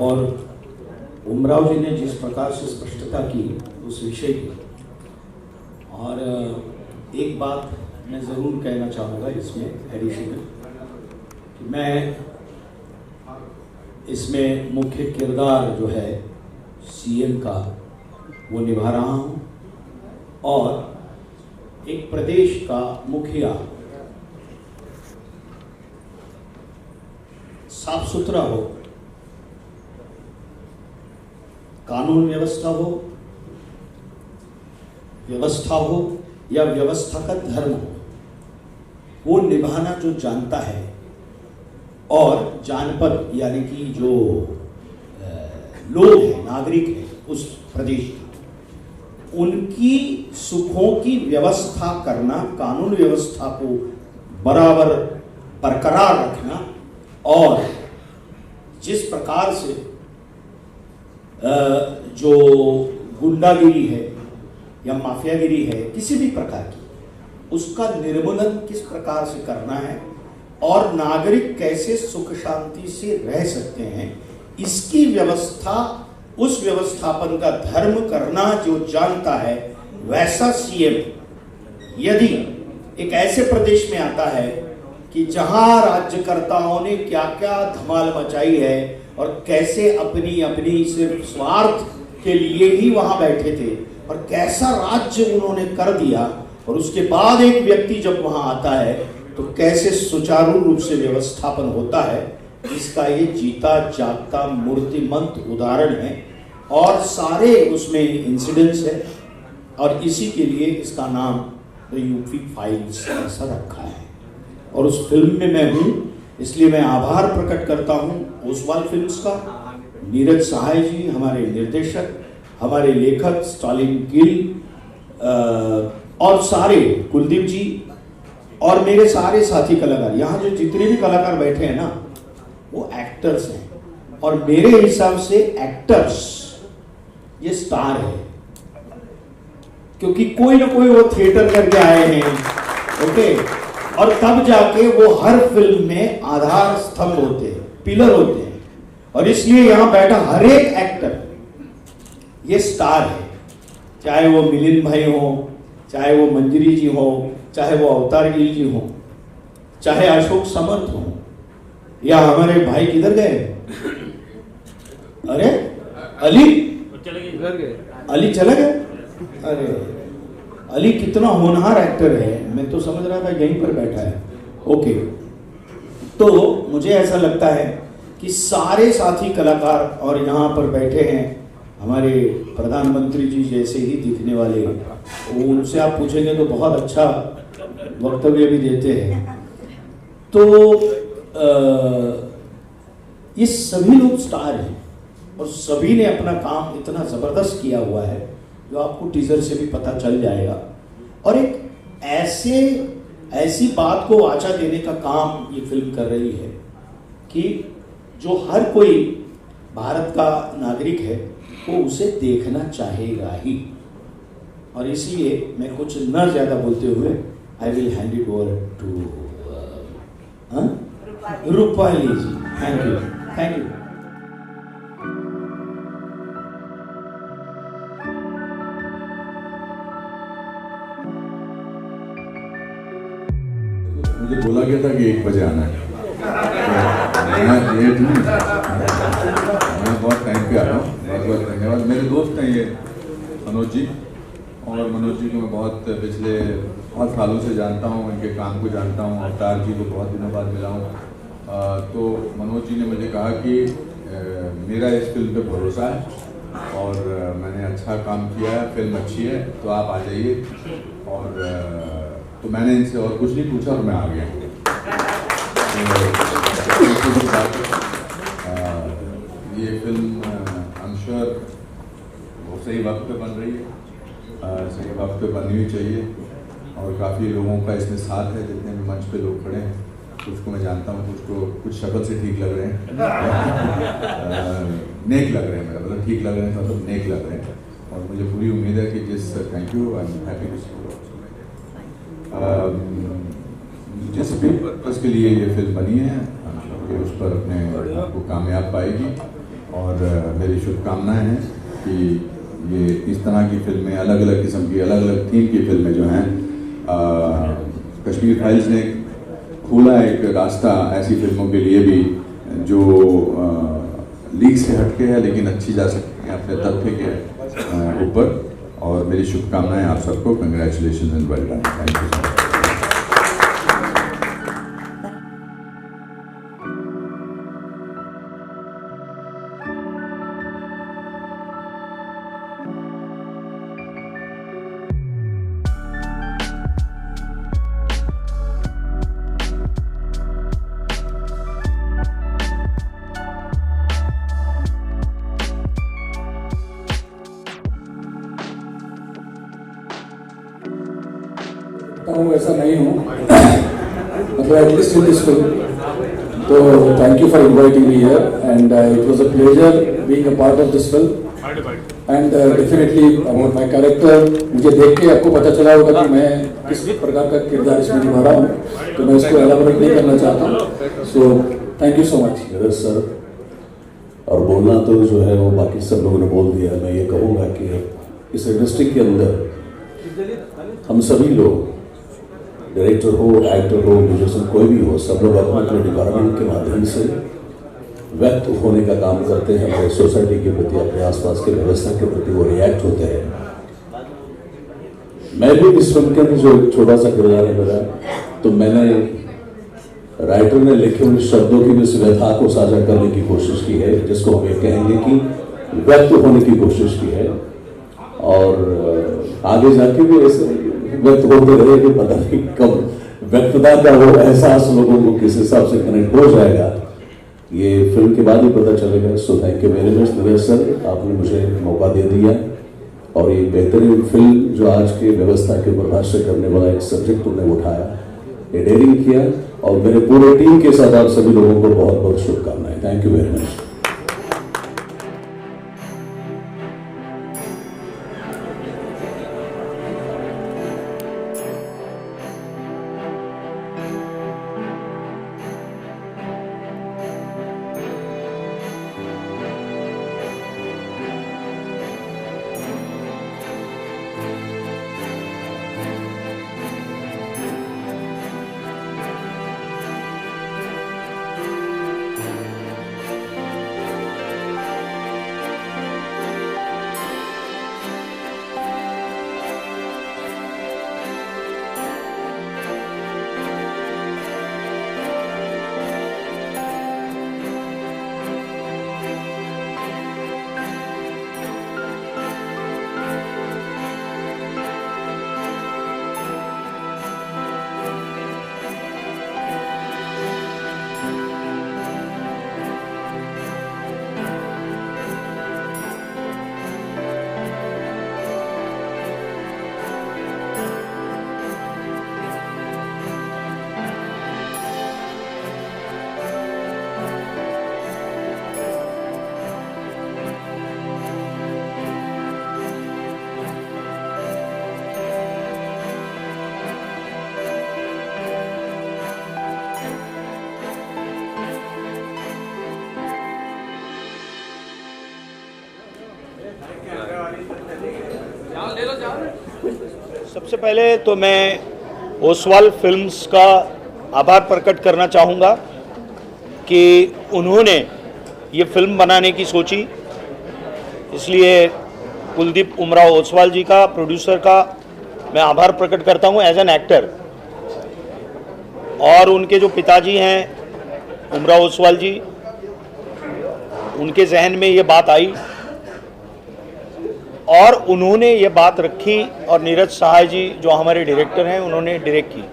और उमराव जी ने जिस प्रकार से स्पष्टता की उस विषय की, और एक बात मैं ज़रूर कहना चाहूँगा इसमें एडिशनल कि मैं इसमें मुख्य किरदार जो है सीएम का वो निभा रहा हूँ, और एक प्रदेश का मुखिया साफ सुथरा हो, कानून व्यवस्था हो या व्यवस्था का धर्म हो, वो निभाना जो जानता है, और जानपद यानी कि जो लोग हैं, नागरिक हैं उस प्रदेश के, उनकी सुखों की व्यवस्था करना, कानून व्यवस्था को बराबर बरकरार रखना, और जिस प्रकार से जो गुंडागिरी है या माफियागिरी है किसी भी प्रकार की, उसका निर्मूलन किस प्रकार से करना है और नागरिक कैसे सुख शांति से रह सकते हैं, इसकी व्यवस्था, उस व्यवस्थापन का धर्म करना जो जानता है, वैसा सीएम यदि एक ऐसे प्रदेश में आता है कि जहां राज्यकर्ताओं ने क्या क्या धमाल मचाई है और कैसे अपनी अपनी सिर्फ स्वार्थ के लिए ही वहां बैठे थे और कैसा राज्य उन्होंने कर दिया, और उसके बाद एक व्यक्ति जब वहां आता है तो कैसे सुचारू रूप से व्यवस्थापन होता है, इसका ये जीता जागता मूर्तिमंत उदाहरण है। और सारे उसमें इंसिडेंट्स है, और इसी के लिए इसका नाम द यूपी फाइल्स ऐसा रखा है। और उस फिल्म में मैं हूँ, इसलिए मैं आभार प्रकट करता हूँ ओसवाल फिल्म्स का, नीरज सहाय जी हमारे निर्देशक, हमारे लेखक स्टालिन गिल और सारे कुलदीप जी और मेरे सारे साथी कलाकार। यहाँ जो जितने भी कलाकार बैठे हैं ना, वो एक्टर्स हैं, और मेरे हिसाब से एक्टर्स ये स्टार है, क्योंकि कोई ना कोई वो थिएटर करके आए हैं, ओके, और तब जाके वो हर फिल्म में आधार स्तंभ होते हैं, पिलर होते हैं, और इसलिए यहां बैठा हर एक एक्टर ये स्टार है। चाहे वो मिलिंद भाई हो, चाहे वो मंजरी जी हो, चाहे वो अवतार गिल जी हो, चाहे अशोक समर्थ हो, या हमारे भाई किधर गए, अरे अली अली चला गया, अरे अली कितना होनहार एक्टर है, मैं तो समझ रहा था यहीं पर बैठा है, ओके। तो मुझे ऐसा लगता है कि सारे साथी कलाकार और यहाँ पर बैठे हैं हमारे प्रधानमंत्री जी जैसे ही दिखने वाले, उनसे आप पूछेंगे तो बहुत अच्छा वक्तव्य भी देते हैं। तो ये सभी लोग स्टार हैं, और सभी ने अपना काम इतना जबरदस्त किया हुआ है जो आपको टीजर से भी पता चल जाएगा, और एक ऐसी बात को वाचा देने का काम ये फिल्म कर रही है कि जो हर कोई भारत का नागरिक है वो उसे देखना चाहेगा ही। और इसलिए मैं कुछ न ज्यादा बोलते हुए I will hand it over to Rupali ji. Thank you, thank you. मुझे बोला गया था कि 1 बजे आना है, मैं लेट नहीं, मैं बहुत टाइम पे आ रहा हूँ। बहुत बहुत धन्यवाद। मेरे दोस्त हैं ये मनोज जी, और मनोज जी को मैं बहुत सालों से जानता हूँ, इनके काम को जानता हूँ। अवतार जी को बहुत दिनों बाद मिला हूँ। तो मनोज जी ने मुझे कहा कि मेरा इस फिल्म पे भरोसा है और मैंने अच्छा काम किया है, फिल्म अच्छी है, तो आप आ जाइए। और तो मैंने इनसे और कुछ नहीं पूछा और मैं आ गया। ये फिल्म आई एम श्योर वो सही वक्त पे बन रही है, सही वक्त पे बननी भी चाहिए, और काफ़ी लोगों का इसमें साथ है। जितने भी मंच पे लोग खड़े हैं, कुछ को मैं जानता हूँ, कुछ शक्ल से ठीक लग रहे हैं, नेक लग रहे हैं, मेरा मतलब ठीक लग रहे हैं, मतलब नेक लग रहे हैं। और मुझे पूरी उम्मीद है कि thank you, I am happy to see you. जिस भी पर्पज़ के लिए ये फिल्म बनी है, उस पर अपने आपको कामयाब पाएगी। और मेरी शुभकामनाएं हैं कि ये इस तरह की फिल्में, अलग अलग किस्म की, अलग अलग थीम की फिल्में जो हैं, कश्मीर फाइल्स ने खोला एक रास्ता ऐसी फिल्मों के लिए भी जो लीग से हटके है लेकिन अच्छी जा सकती है अपने तथ्य के ऊपर। और मेरी शुभकामनाएं आप सबको। Congratulation and well done. Thank you so much. हूँ ऐसा नहीं हूँ, मतलब एटलीस्ट इन दिस फिल्म। तो thank you for inviting me here and it was a pleasure being a part of this film and definitely about my character. मुझे देख के आपको पता चला होगा कि मैं किस प्रकार का किरदार इसमें निभा रहा हूँ, तो मैं इसको एलाबोरेट नहीं करना चाहता हूँ। So thank you so much. Yes sir. और बोलना तो जो है वो बाकी सब लोगों ने बोल दिया। मैं ये कहूँगा कि इस इंडस्ट्री के अंदर हम सभी लोग, डायरेक्टर हो, एक्टर हो, म्यूजिशियन, कोई भी हो, सब लोग अपने अपने डिपार्टमेंट के माध्यम से व्यक्त होने का काम करते हैं। अपने सोसाइटी के प्रति, अपने आसपास की व्यवस्था के प्रति वो रिएक्ट होते हैं। मैं भी इस फिल्म के अंदर जो छोटा सा किरदार है मेरा, तो मैंने राइटर ने लिखे हुए शब्दों की भी इस व्यथा को साझा करने की कोशिश की है, जिसको हम ये कहेंगे कि व्यक्त होने की कोशिश की है। और आगे जाके भी ऐसे व्यक्त होते रहेंगे, पता नहीं कब व्यक्तता का वो एहसास लोगों को किस हिसाब से कनेक्ट हो जाएगा, ये फिल्म के बाद ही पता चलेगा। So thank you very much Naresh sir, आपने मुझे मौका दे दिया और ये बेहतरीन फिल्म जो आज के व्यवस्था के ऊपर भाष्य करने वाला एक सब्जेक्ट तुमने उठाया, ये डेयरिंग किया, और मेरे पूरे टीम के साथ आप सभी लोगों को बहुत बहुत शुभकामनाएं। Thank you very much. सबसे पहले तो मैं ओसवाल फिल्म्स का आभार प्रकट करना चाहूँगा कि उन्होंने ये फिल्म बनाने की सोची। इसलिए कुलदीप उमराव ओसवाल जी का, प्रोड्यूसर का मैं आभार प्रकट करता हूँ एज एन एक्टर। और उनके जो पिताजी हैं उमराव ओसवाल जी, उनके जहन में ये बात आई और उन्होंने ये बात रखी, और नीरज सहाय जी जो हमारे डायरेक्टर हैं उन्होंने डायरेक्ट की।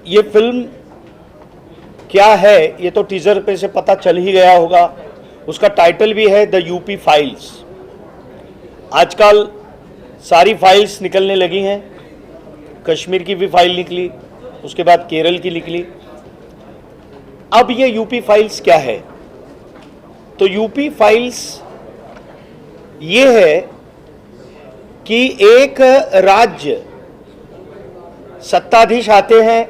ये फिल्म क्या है ये तो टीजर पे से पता चल ही गया होगा। उसका टाइटल भी है द यूपी फाइल्स। आजकल सारी फाइल्स निकलने लगी हैं, कश्मीर की भी फाइल निकली, उसके बाद केरल की निकली। अब ये यूपी फाइल्स क्या है? तो यूपी फाइल्स ये है कि एक राज्य सत्ताधीश आते हैं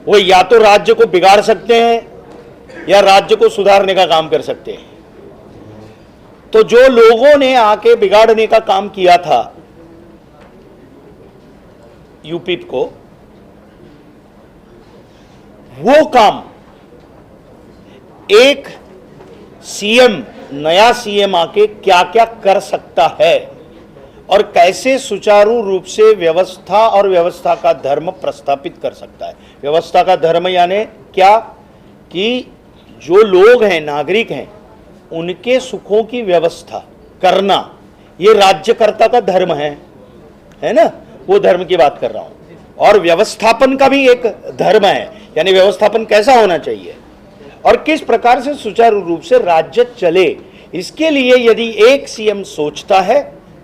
वो या तो राज्य को बिगाड़ सकते हैं या राज्य को सुधारने का काम कर सकते हैं। तो जो लोगों ने आके बिगाड़ने का काम किया था यूपी को, वो काम एक सीएम, नया सीएम आके क्या क्या कर सकता है और कैसे सुचारू रूप से व्यवस्था और व्यवस्था का धर्म प्रस्थापित कर सकता है। व्यवस्था का धर्म यानी क्या कि जो लोग हैं, नागरिक हैं, उनके सुखों की व्यवस्था करना, ये राज्यकर्ता का धर्म है ना, वो धर्म की बात कर रहा हूं। और व्यवस्थापन का भी एक धर्म है, यानी व्यवस्थापन कैसा होना चाहिए और किस प्रकार से सुचारू रूप से राज्य चले, इसके लिए यदि एक सीएम सोचता है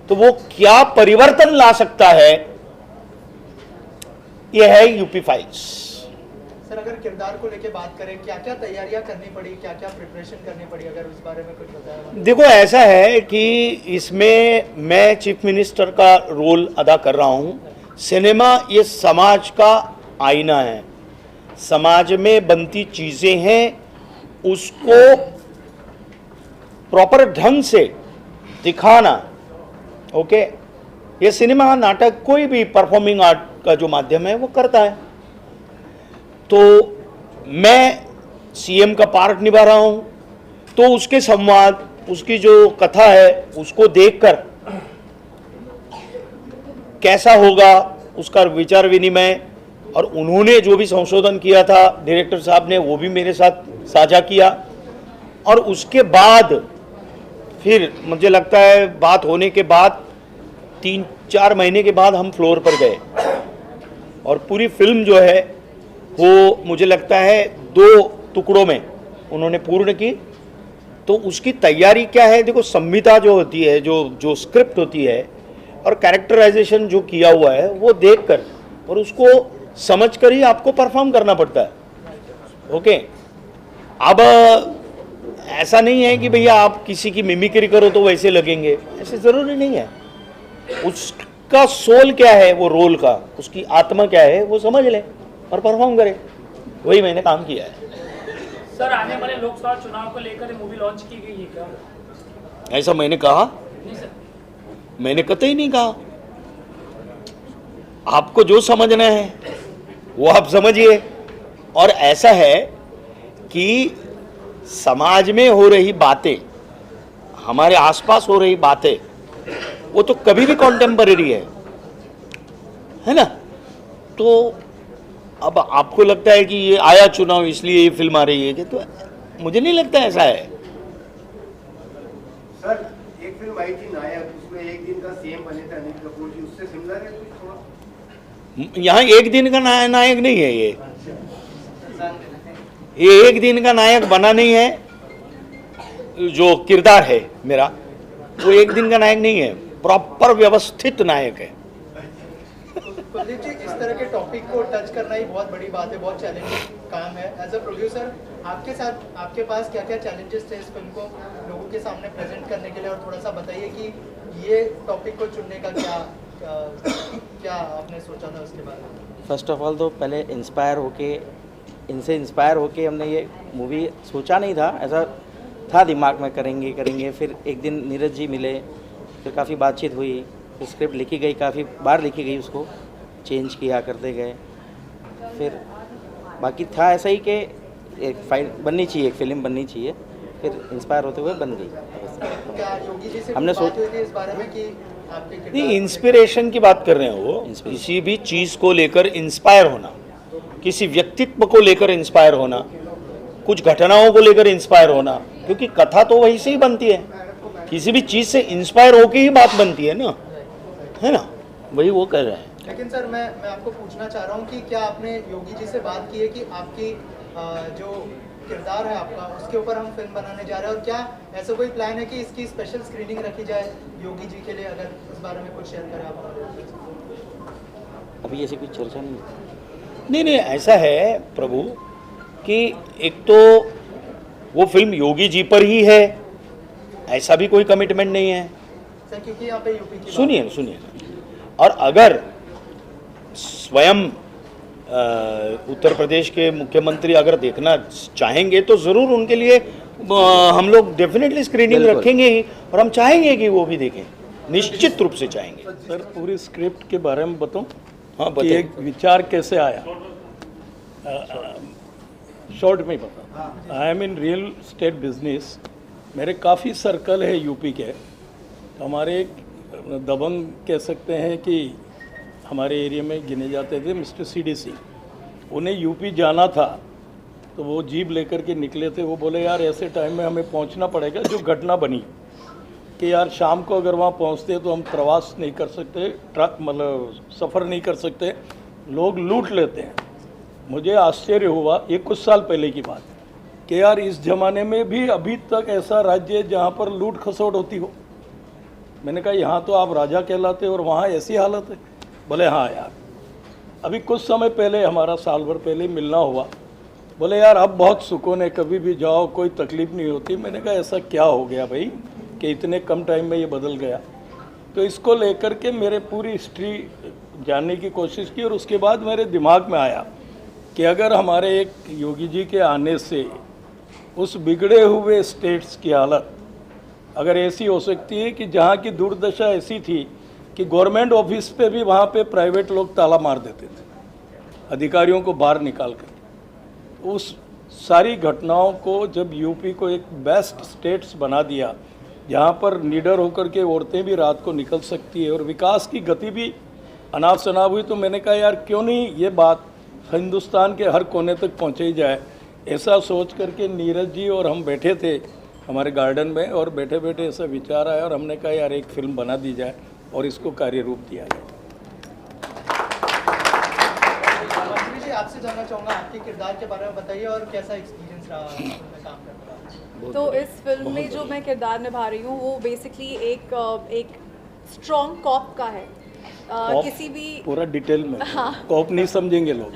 तो वो क्या परिवर्तन ला सकता है, यह है यूपी फाइल्स। सर, अगर किरदार को लेके बात करें, क्या क्या तैयारियां करनी पड़ी, क्या क्या प्रिपरेशन करनी पड़ी, अगर उस बारे में कुछ बताया। देखो, ऐसा है कि इसमें मैं चीफ मिनिस्टर का रोल अदा कर रहा हूं। सिनेमा ये समाज का आईना है, समाज में बनती चीजें हैं, उसको प्रॉपर ढंग से दिखाना। ओके, ये सिनेमा, नाटक, कोई भी परफॉर्मिंग आर्ट का जो माध्यम है वो करता है। तो मैं सीएम का पार्ट निभा रहा हूं, तो उसके संवाद, उसकी जो कथा है, उसको देखकर कैसा होगा उसका विचार विनिमय, और उन्होंने जो भी संशोधन किया था डायरेक्टर साहब ने, वो भी मेरे साथ साझा किया। और उसके बाद फिर मुझे लगता है बात होने के बाद 3-4 महीने के बाद हम फ्लोर पर गए और पूरी फिल्म जो है वो मुझे लगता है 2 टुकड़ों में उन्होंने पूर्ण की। तो उसकी तैयारी क्या है, देखो, संहिता जो होती है, जो स्क्रिप्ट होती है और कैरेक्टराइजेशन जो किया हुआ है, वो देखकर और उसको समझकर ही आपको परफॉर्म करना पड़ता है। ओके, अब ऐसा नहीं है कि भैया आप किसी की मिमिक्री करो तो वैसे लगेंगे, ऐसे जरूरी नहीं है। उसका सोल क्या है, वो रोल का, उसकी आत्मा क्या है, वो समझ ले और परफॉर्म करे। वही मैंने काम किया है। सर, आने वाले लोकसभा चुनाव को लेकर मूवी लॉन्च की गई है क्या? ऐसा मैंने कहा? नहीं सर। मैंने कतई नहीं कहा। आपको जो समझना है वो आप समझिए। और ऐसा है कि समाज में हो रही बातें, हमारे आसपास हो रही बातें, वो तो कभी भी कॉन्टेम्पररी है ना। तो अब आपको लगता है कि ये आया चुनाव इसलिए ये फिल्म आ रही है, कि तो मुझे नहीं लगता ऐसा है। सर, एक फिल्म आई थी नायक, उसमें एक दिन का सीएम बने थे अनिल कपूर जी, उससे सिमिलर है कुछ थोड़ा? यहाँ एक दिन का नायक नहीं है ये एक दिन का नायक बना नहीं है। जो किरदार है मेरा, वो एक दिन का नायक नहीं है, प्रॉपर व्यवस्थित नायक है। कुलदीप जी, इस तरह के टॉपिक को टच करना ही बहुत बड़ी बात है, बहुत चैलेंजिंग काम है। एज अ प्रोड्यूसर, आपके साथ, आपके पास क्या क्या चैलेंजेस थे इस फिल्म को लोगों के सामने प्रेजेंट करने के लिए, और थोड़ा सा बताइए कि ये टॉपिक को चुनने का क्या आपने सोचा था उसके बारे में। फर्स्ट ऑफ ऑल तो पहले इनसे इंस्पायर होके हमने ये मूवी सोचा नहीं था, ऐसा था दिमाग में करेंगे। फिर एक दिन नीरज जी मिले, फिर काफ़ी बातचीत हुई, फिर स्क्रिप्ट लिखी गई, काफ़ी बार लिखी गई, उसको चेंज किया करते गए। फिर बाकी था ऐसा ही कि एक फाइल बननी चाहिए, एक फिल्म बननी चाहिए, फिर इंस्पायर होते हुए बन गई। क्या योगी जी से हमने बात हुई थी इस बारे में कि आपके नहीं, इंस्पिरेशन की बात कर रहे हैं वो, किसी भी चीज को लेकर इंस्पायर होना, किसी व्यक्तित्व को लेकर इंस्पायर होना, कुछ घटनाओं को लेकर इंस्पायर होना, क्योंकि कथा तो वही से ही बनती है, किसी भी चीज से इंस्पायर होके ही बात बनती है ना, है ना, वही वो कर रहे हैं। लेकिन सर, मैं आपको पूछना चाह रहा हूँ कि क्या आपने योगी जी से बात की है कि आपकी जो किरदार है आपका, उसके ऊपर हम फिल्म बनाने जा रहे हैं, और क्या ऐसा कोई प्लान है कि इसकी स्पेशल स्क्रीनिंग रखी जाए योगी जी के लिए? अगर इस बारे में कुछ शेयर करें आप। अभी ऐसी कोई चर्चा नहीं, ऐसा है प्रभु कि एक तो वो फिल्म योगी जी पर ही है, ऐसा भी कोई कमिटमेंट नहीं है सर, क्योंकि यहाँ पे यूपी की सुनिए, और अगर स्वयं उत्तर प्रदेश के मुख्यमंत्री अगर देखना चाहेंगे तो ज़रूर उनके लिए हम लोग डेफिनेटली स्क्रीनिंग रखेंगे ही, और हम चाहेंगे कि वो भी देखें, निश्चित रूप से चाहेंगे। सर पूरी स्क्रिप्ट के बारे में बताऊं? हाँ कि बताइए। एक विचार कैसे आया, शॉर्ट में ही बता। I am in real estate business. मेरे काफ़ी सर्कल है यूपी के। तो हमारे एक दबंग कह सकते हैं कि हमारे एरिया में गिने जाते थे मिस्टर CDC। उन्हें यूपी जाना था तो वो जीप लेकर के निकले थे। वो बोले यार ऐसे टाइम में हमें पहुंचना पड़ेगा। जो घटना बनी कि यार शाम को अगर वहाँ पहुँचते तो हम प्रवास नहीं कर सकते, ट्रक मतलब सफ़र नहीं कर सकते, लोग लूट लेते हैं। मुझे आश्चर्य हुआ, ये कुछ साल पहले की बात, कि यार इस ज़माने में भी अभी तक ऐसा राज्य है जहाँ पर लूट खसोट होती हो। मैंने कहा यहाँ तो आप राजा कहलाते और वहाँ ऐसी हालत है। बोले हाँ यार। अभी कुछ समय पहले हमारा साल भर पहले मिलना हुआ। बोले यार अब बहुत सुकून है, कभी भी जाओ कोई तकलीफ़ नहीं होती। मैंने कहा ऐसा क्या हो गया भाई कि इतने कम टाइम में ये बदल गया। तो इसको लेकर के मेरे पूरी हिस्ट्री जानने की कोशिश की और उसके बाद मेरे दिमाग में आया कि अगर हमारे एक योगी जी के आने से उस बिगड़े हुए स्टेट्स की हालत अगर ऐसी हो सकती है कि जहाँ की दुर्दशा ऐसी थी कि गवर्नमेंट ऑफिस पे भी वहाँ पे प्राइवेट लोग ताला मार देते थे अधिकारियों को बाहर निकाल कर। उस सारी घटनाओं को जब यूपी को एक बेस्ट स्टेट्स बना दिया जहाँ पर निडर होकर के औरतें भी रात को निकल सकती है और विकास की गति भी अनाप शनाप हुई, तो मैंने कहा यार क्यों नहीं ये बात हिंदुस्तान के हर कोने तक पहुँचाई जाए। ऐसा सोच करके नीरज जी और हम बैठे थे हमारे गार्डन में और बैठे बैठे ऐसा विचार आया और हमने कहा यार एक फिल्म बना दी जाए और इसको कार्य रूप दिया जाए। मंत्री जी आपसे जानना चाहूँगा आपके किरदार के बारे में बताइए और कैसा एक्सपीरियंस रहा फिल्म में काम करने का। तो इस फिल्म में जो मैं किरदार निभा रही हूँ वो बेसिकली एक स्ट्रॉन्ग कॉप का है। किसी भी पूरा डिटेल में हाँ। कॉप नहीं समझेंगे लोग।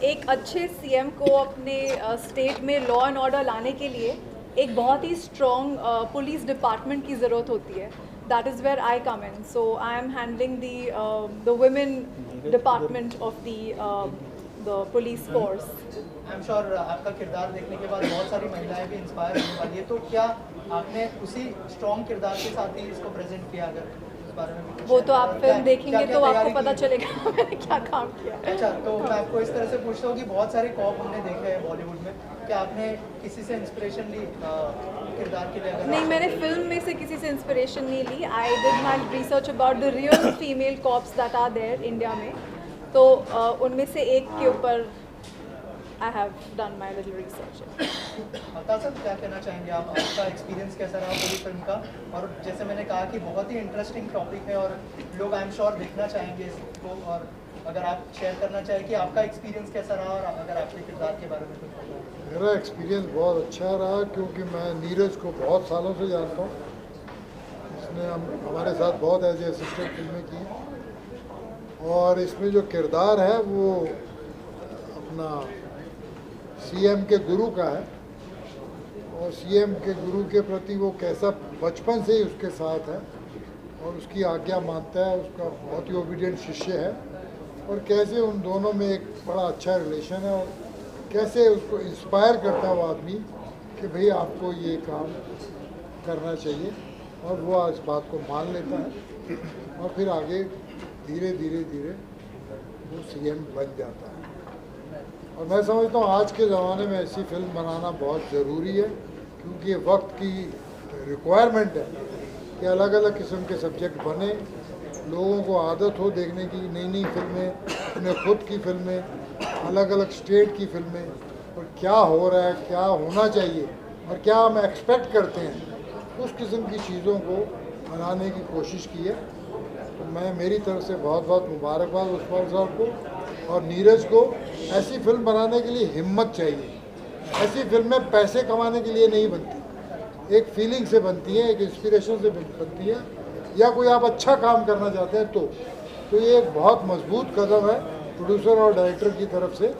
एक अच्छे CM को अपने स्टेट में लॉ एंड ऑर्डर लाने के लिए एक बहुत ही स्ट्रॉन्ग पुलिस डिपार्टमेंट की ज़रूरत होती है। That is where I come in. So I am handling the women department of the police force. I am sure आपका किरदार देखने के बाद बहुत सारी महिलाएं भी इंस्पायर होने वाली है, तो क्या आपने उसी स्ट्रॉन्ग किरदार के साथ ही इसको प्रेजेंट किया? अगर इस बारे में भी वो तो आप फिल्म देखेंगे तो आपको तैयारी पता की? चलेगा मैंने क्या काम किया। अच्छा, तो मैं आपको इस तरह से पूछता हूँ कि बहुत सारे कॉप हमने देखे हैं बॉलीवुड में, क्या आपने किसी से इंस्पिरेशन ली किरदार के लिए? अगर नहीं, मैंने फिल्म में से किसी से इंस्पिरेशन नहीं ली। I did my research about the real female cops that are there India में। तो उनमें से एक के ऊपर I have done my little research. बता सर क्या कहना चाहेंगे आप? आपका एक्सपीरियंस कैसा रहा पूरी फिल्म का? और जैसे मैंने कहा कि बहुत ही इंटरेस्टिंग टॉपिक है और लोग आई एम श्योर देखना चाहेंगे इसको, और अगर आप शेयर करना चाहें कि आपका एक्सपीरियंस कैसा रहा और अगर आपके किरदार के बारे में कुछ बताओ। मेरा एक्सपीरियंस बहुत अच्छा रहा क्योंकि मैं नीरज को बहुत सालों से जानता हूँ। इसने हमारे साथ बहुत एज ए असिस्टेंट फिल्में की और इसमें जो किरदार है वो अपना CM के गुरु का है और CM के गुरु के प्रति वो कैसा बचपन से ही उसके साथ है और उसकी आज्ञा मानता है, उसका बहुत ही ओबीडियंट शिष्य है और कैसे उन दोनों में एक बड़ा अच्छा रिलेशन है और कैसे उसको इंस्पायर करता है वो आदमी कि भाई आपको ये काम करना चाहिए और वो इस बात को मान लेता है और फिर आगे धीरे धीरे धीरे वो CM बन जाता है। और मैं समझता हूँ आज के ज़माने में ऐसी फिल्म बनाना बहुत ज़रूरी है क्योंकि ये वक्त की रिक्वायरमेंट है कि अलग अलग किस्म के सब्जेक्ट बने, लोगों को आदत हो देखने की नई नई फिल्में, अपने खुद की फिल्में, अलग अलग स्टेट की फिल्में और क्या हो रहा है, क्या होना चाहिए और क्या हम एक्सपेक्ट करते हैं, उस किस्म की चीज़ों को बनाने की कोशिश की है। तो मैं मेरी तरफ से बहुत बहुत मुबारकबाद उस्मान साहब को और नीरज को। ऐसी फिल्म बनाने के लिए हिम्मत चाहिए। ऐसी फिल्में पैसे कमाने के लिए नहीं बनती, एक फीलिंग से बनती है, एक इंस्पिरेशन से बनती है, या कोई आप अच्छा काम करना चाहते हैं तो ये एक बहुत मजबूत कदम है प्रोड्यूसर और डायरेक्टर की तरफ से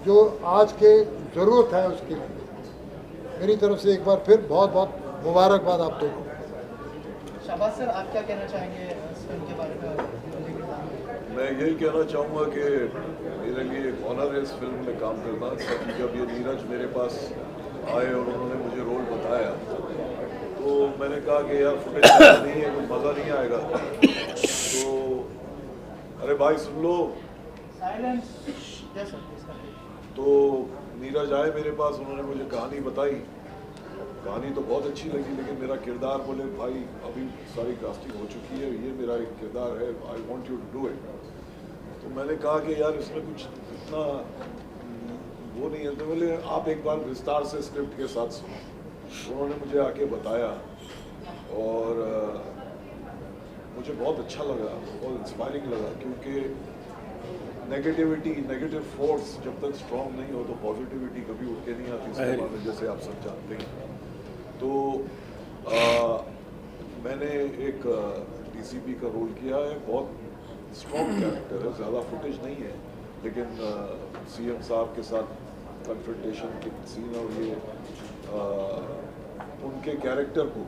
जो आज के ज़रूरत है उसके लिए। मेरी तरफ से एक बार फिर बहुत बहुत मुबारकबाद आप दोनों। शाबाश सर, आप क्या कहना चाहेंगे इस फिल्म के बारे में? मैं यही कहना चाहूँगा कि मेरे लिए एक ऑनर है इस फिल्म में काम करना, क्योंकि जब ये नीरज मेरे पास आए और उन्होंने मुझे रोल बताया तो मैंने कहा कि यार फुटेज नहीं है, कुछ मज़ा नहीं आएगा। तो अरे भाई सुन लो। तो नीरज आए मेरे पास, उन्होंने मुझे कहानी बताई। कहानी तो बहुत अच्छी लगी, लेकिन मेरा किरदार, बोले भाई अभी सारी कास्टिंग हो चुकी है, ये मेरा एक किरदार है, I want you to do it. तो मैंने कहा कि यार इसमें कुछ इतना वो नहीं है। तो बोले आप एक बार विस्तार से स्क्रिप्ट के साथ सुनो। उन्होंने मुझे आके बताया और मुझे बहुत अच्छा लगा, बहुत इंस्पायरिंग लगा, क्योंकि नेगेटिव फोर्स जब तक स्ट्रॉन्ग नहीं हो तो पॉजिटिविटी कभी उठ के नहीं आती सिनेमा में, जैसे आप सब जानते हैं। तो मैंने एक डीसीपी का रोल किया है, बहुत स्ट्रॉन्ग कैरेक्टर है, ज़्यादा फुटेज नहीं है, लेकिन सीएम साहब के साथ कन्फ्रंटेशन के सीन और ये उनके कैरेक्टर को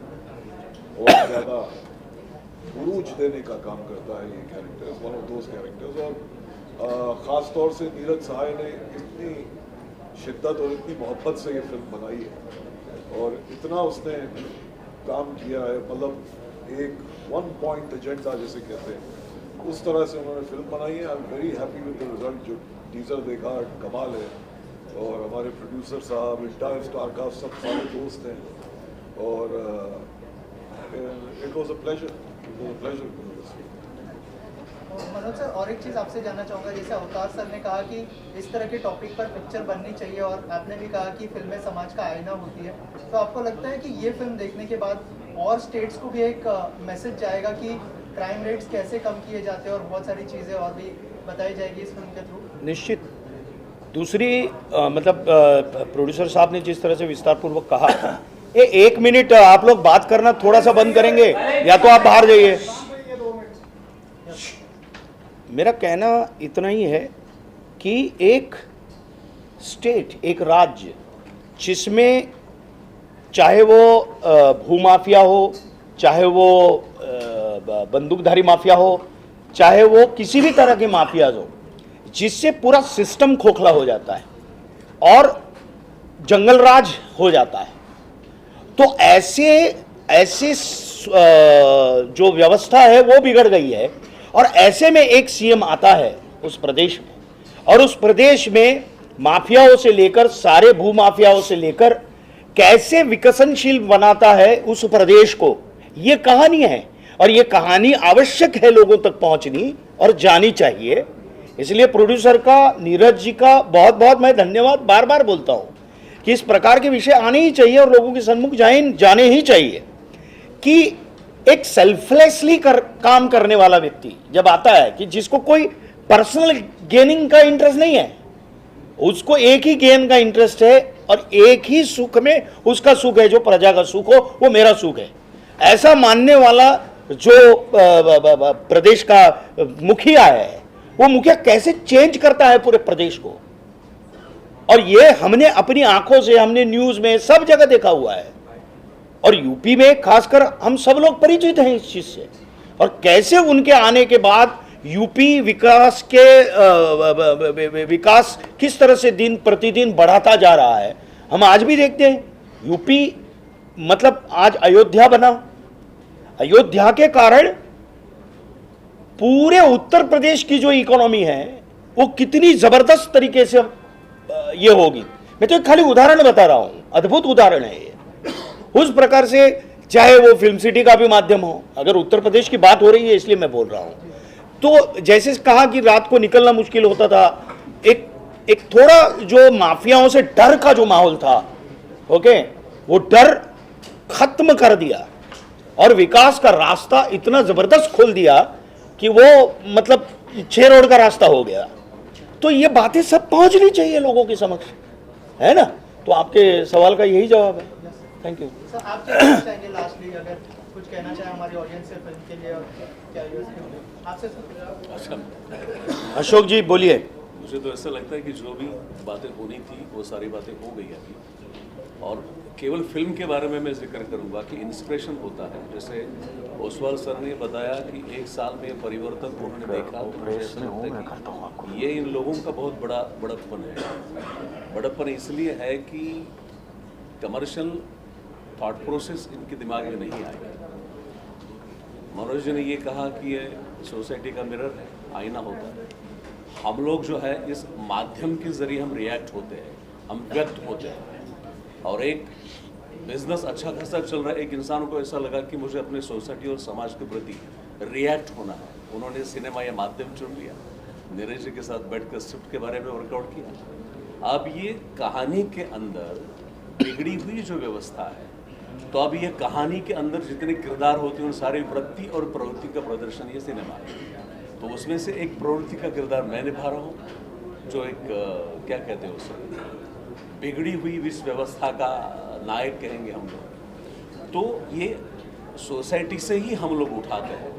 और ज़्यादा उरूज देने का काम करता है ये character, one of those characters. और ख़ास तौर से नीरज सहाय ने इतनी शिद्दत और इतनी मोहब्बत से ये फिल्म बनाई है और इतना उसने काम किया है, मतलब एक 1 पॉइंट एजेंडा जिसे कहते हैं, उस तरह से उन्होंने फिल्म बनाई है। आई am very happy with the result. जो टीजर देखा कमाल है, और हमारे प्रोड्यूसर साहब, इंटायर स्टार कास्ट सब सारे दोस्त हैं, और it was a pleasure. Manoj sir, और एक चीज़ आपसे जानना चाहूँगा, जैसे अवतार सर ने कहा कि इस तरह के टॉपिक पर पिक्चर बननी चाहिए, और आपने भी कहा कि फिल्में समाज का आईना होती है, तो आपको लगता है कि ये फिल्म देखने के बाद और स्टेट्स को भी एक मैसेज जाएगा कि क्राइम रेट्स कैसे कम किए जाते हैं, और बहुत सारी चीज़ें और भी बताई जाएगी इस फिल्म के थ्रू? निश्चित। दूसरी प्रोड्यूसर साहब ने जिस तरह से विस्तारपूर्वक कहा, ये 1 मिनट आप लोग बात करना थोड़ा सा बंद करेंगे या तो आप बाहर जाइए। मेरा कहना इतना ही है कि एक स्टेट, एक राज्य जिसमें चाहे वो भूमाफिया हो, चाहे वो बंदूकधारी माफिया हो, चाहे वो किसी भी तरह के माफियाज हो, जिससे पूरा सिस्टम खोखला हो जाता है और जंगल राज हो जाता है, तो ऐसे जो व्यवस्था है वो बिगड़ गई है। और ऐसे में एक सीएम आता है उस प्रदेश में, और उस प्रदेश में माफियाओं से लेकर, सारे भूमाफियाओं से लेकर कैसे विकसनशील बनाता है उस प्रदेश को, ये कहानी है। और ये कहानी आवश्यक है लोगों तक पहुंचनी और जानी चाहिए। इसलिए प्रोड्यूसर का, नीरज जी का बहुत बहुत मैं धन्यवाद बार बार बोलता हूं कि इस प्रकार के विषय आने ही चाहिए और लोगों के सन्मुख जाने ही चाहिए। कि एक सेल्फलेसली काम करने वाला व्यक्ति जब आता है, कि जिसको कोई पर्सनल गेनिंग का इंटरेस्ट नहीं है, उसको एक ही गेन का इंटरेस्ट है और एक ही सुख में उसका सुख है, जो प्रजा का सुख हो वो मेरा सुख है, ऐसा मानने वाला जो प्रदेश का मुखिया है, वो मुखिया कैसे चेंज करता है पूरे प्रदेश को। और ये हमने अपनी आंखों से, हमने न्यूज में सब जगह देखा हुआ है, और यूपी में खासकर हम सब लोग परिचित हैं इस चीज से। और कैसे उनके आने के बाद यूपी विकास किस तरह से दिन प्रतिदिन बढ़ाता जा रहा है, हम आज भी देखते हैं। यूपी मतलब आज अयोध्या बना, अयोध्या के कारण पूरे उत्तर प्रदेश की जो इकोनॉमी है वो कितनी जबरदस्त तरीके से ये होगी। मैं तो एक खाली उदाहरण बता रहा हूं, अद्भुत उदाहरण है ये। उस प्रकार से चाहे वो फिल्म सिटी का भी माध्यम हो, अगर उत्तर प्रदेश की बात हो रही है इसलिए मैं बोल रहा हूं, तो जैसे कहा कि रात को निकलना मुश्किल होता था, एक थोड़ा जो माफियाओं से डर का जो माहौल था, ओके, वो डर खत्म कर दिया और विकास का रास्ता इतना जबरदस्त खोल दिया कि वो मतलब 6 रोड का रास्ता हो गया। तो ये बातें सब पहुंचनी चाहिए लोगों के समक्ष, है ना। तो आपके सवाल का यही जवाब है। Thank you sir. आप क्या कहना चाहेंगे लास्टली, अगर कुछ कहना चाहें हमारी ऑडियंस से फिल्म के लिए, और क्या आपसे सर? अशोक जी बोलिए। मुझे तो ऐसा लगता है कि जो भी बातें होनी थी वो सारी बातें हो गई अभी, और केवल फिल्म के बारे में मैं जिक्र करूंगा कि इंस्पिरेशन होता है। जैसे ओसवाल सर ने बताया कि 1 साल में परिवर्तन उन्होंने देखा, तो मुझे ऐसा लगता है कि ये इन लोगों का बहुत बड़ा बड़प्पन है। बड़प्पन इसलिए है कि कमर्शियल थॉट प्रोसेस इनके दिमाग में नहीं आएगा। मनोज जी ने ये कहा कि ये सोसाइटी का मिरर है, आईना होता है। हम लोग जो है इस माध्यम के जरिए हम रिएक्ट होते हैं, हम व्यक्त होते हैं। और एक बिजनेस अच्छा खासा चल रहा है, एक इंसान को ऐसा लगा कि मुझे अपने सोसाइटी और समाज के प्रति रिएक्ट होना है। उन्होंने सिनेमा या माध्यम चुन लिया, नीरज जी के साथ बैठकर स्क्रिप्ट के बारे में वर्कआउट किया। अब ये कहानी के अंदर बिगड़ी हुई जो व्यवस्था है, तो अब ये कहानी के अंदर जितने किरदार होते हैं उन सारी वृत्ति और प्रवृत्ति का प्रदर्शन ये सिनेमा है। तो उसमें से एक प्रवृत्ति का किरदार मैं निभा रहा हूँ, जो एक क्या कहते हैं उसे, बिगड़ी हुई इस व्यवस्था का नायक कहेंगे हम लोग। तो ये सोसाइटी से ही हम लोग उठाते हैं,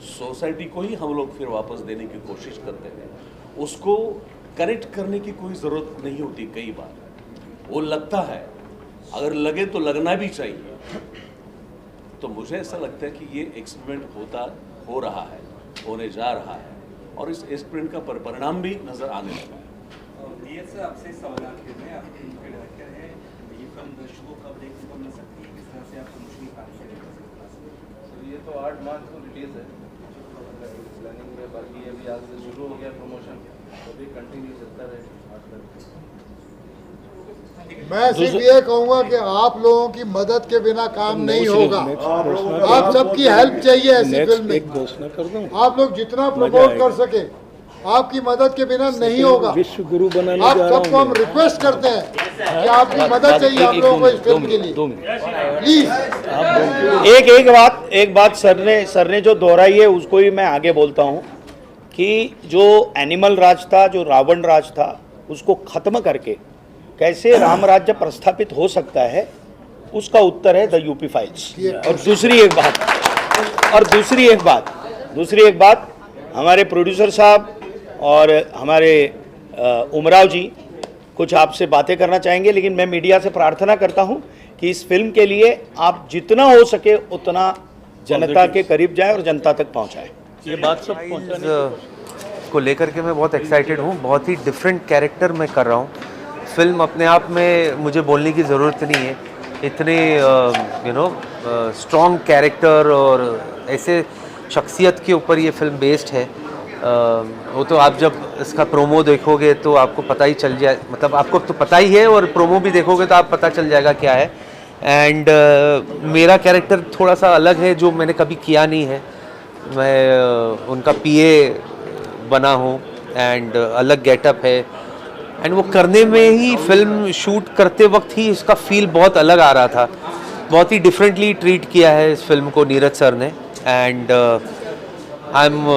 सोसाइटी को ही हम लोग फिर वापस देने की कोशिश करते हैं। उसको करेक्ट करने की कोई ज़रूरत नहीं होती। कई बार वो लगता है, अगर लगे तो लगना भी चाहिए। तो मुझे ऐसा लगता है कि ये एक्सपेरिमेंट हो रहा है, होने जा रहा है, और इस एक्सपेरिमेंट का परिणाम भी नज़र आने लगा है। आपसे सवाल हैं, आप फिल्म के डायरेक्टर हैं, ये फिल्म दर्शकों को कब देखने को मिल सकती है, किस तरह से आप प्रमोशन कार्य ये तो 8 मार्च को रिलीज है प्लानिंग में, बाकी अभी आज से शुरू हो गया प्रमोशन, तो भी कंटिन्यू चलता रहे 8 तक। मैं सिर्फ ये कहूँगा कि आप लोगों की मदद के बिना काम नहीं होगा। आप सबकी हेल्प चाहिए ऐसी फिल्म में। आप लोग जितना प्रमोट कर सके, आपकी मदद के बिना नहीं होगा। विश्व गुरु बनाने आप सबको हम रिक्वेस्ट करते हैं कि आपकी मदद चाहिए हम लोगों को इस फिल्म के लिए, प्लीज। एक बात सर ने जो दोहराई है उसको ही मैं आगे बोलता हूँ कि जो एनिमल राज था, जो रावण राज था, उसको खत्म करके कैसे राम राज्य प्रस्थापित हो सकता है, उसका उत्तर है द यूपी फाइल्स। और दूसरी एक बात हमारे प्रोड्यूसर साहब और हमारे उमराव जी कुछ आपसे बातें करना चाहेंगे, लेकिन मैं मीडिया से प्रार्थना करता हूं कि इस फिल्म के लिए आप जितना हो सके उतना जनता के करीब जाए और जनता तक पहुंचाए। ये बात सब को लेकर के मैं बहुत एक्साइटेड हूँ। बहुत ही डिफरेंट कैरेक्टर मैं कर रहा हूँ। फिल्म अपने आप में मुझे बोलने की ज़रूरत नहीं है, इतने स्ट्रॉन्ग कैरेक्टर और ऐसे शख्सियत के ऊपर ये फिल्म बेस्ड है। वो तो आप जब इसका प्रोमो देखोगे तो आपको पता ही चल जाए, मतलब आपको तो पता ही है, और प्रोमो भी देखोगे तो आप पता चल जाएगा क्या है। एंड मेरा कैरेक्टर थोड़ा सा अलग है, जो मैंने कभी किया नहीं है। मैं उनका पीए बना हूँ एंड अलग गेटअप है, एंड वो करने में ही फिल्म शूट करते वक्त ही इसका फील बहुत अलग आ रहा था। बहुत ही डिफरेंटली ट्रीट किया है इस फिल्म को नीरज सर ने, and I am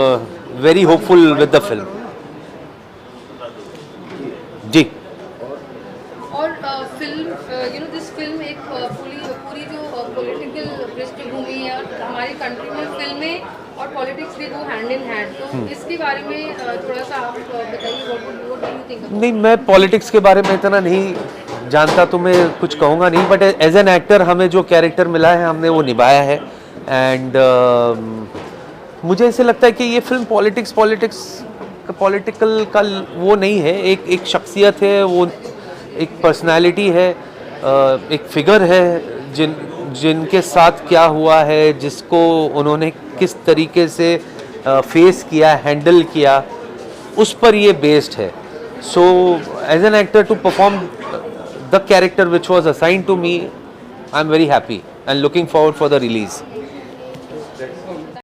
very hopeful with the film ji. और फिल्म दिस फिल्म एक पूरी जो पॉलिटिकल पृष्ठभूमि है, और हमारी कंट्री में फिल्में और पॉलिटिक्स भी वो हैंड इन हैंड, तो इसके बारे में थोड़ा सा आप बताइए, व्हाट डू यू थिंक? नहीं, मैं पॉलिटिक्स के बारे में इतना नहीं जानता तो मैं कुछ कहूँगा नहीं, बट एज एन एक्टर हमें जो कैरेक्टर मिला है हमने वो निभाया है। एंड मुझे ऐसे लगता है कि ये फिल्म पॉलिटिकल का वो नहीं है, एक शख्सियत है, वो एक पर्सनालिटी है, एक फिगर है जिनके साथ क्या हुआ है, जिसको उन्होंने किस तरीके से फेस किया, हैंडल किया, उस पर ये बेस्ड है। So as an actor to perform the character which was assigned to me, I am very happy and looking forward for the release.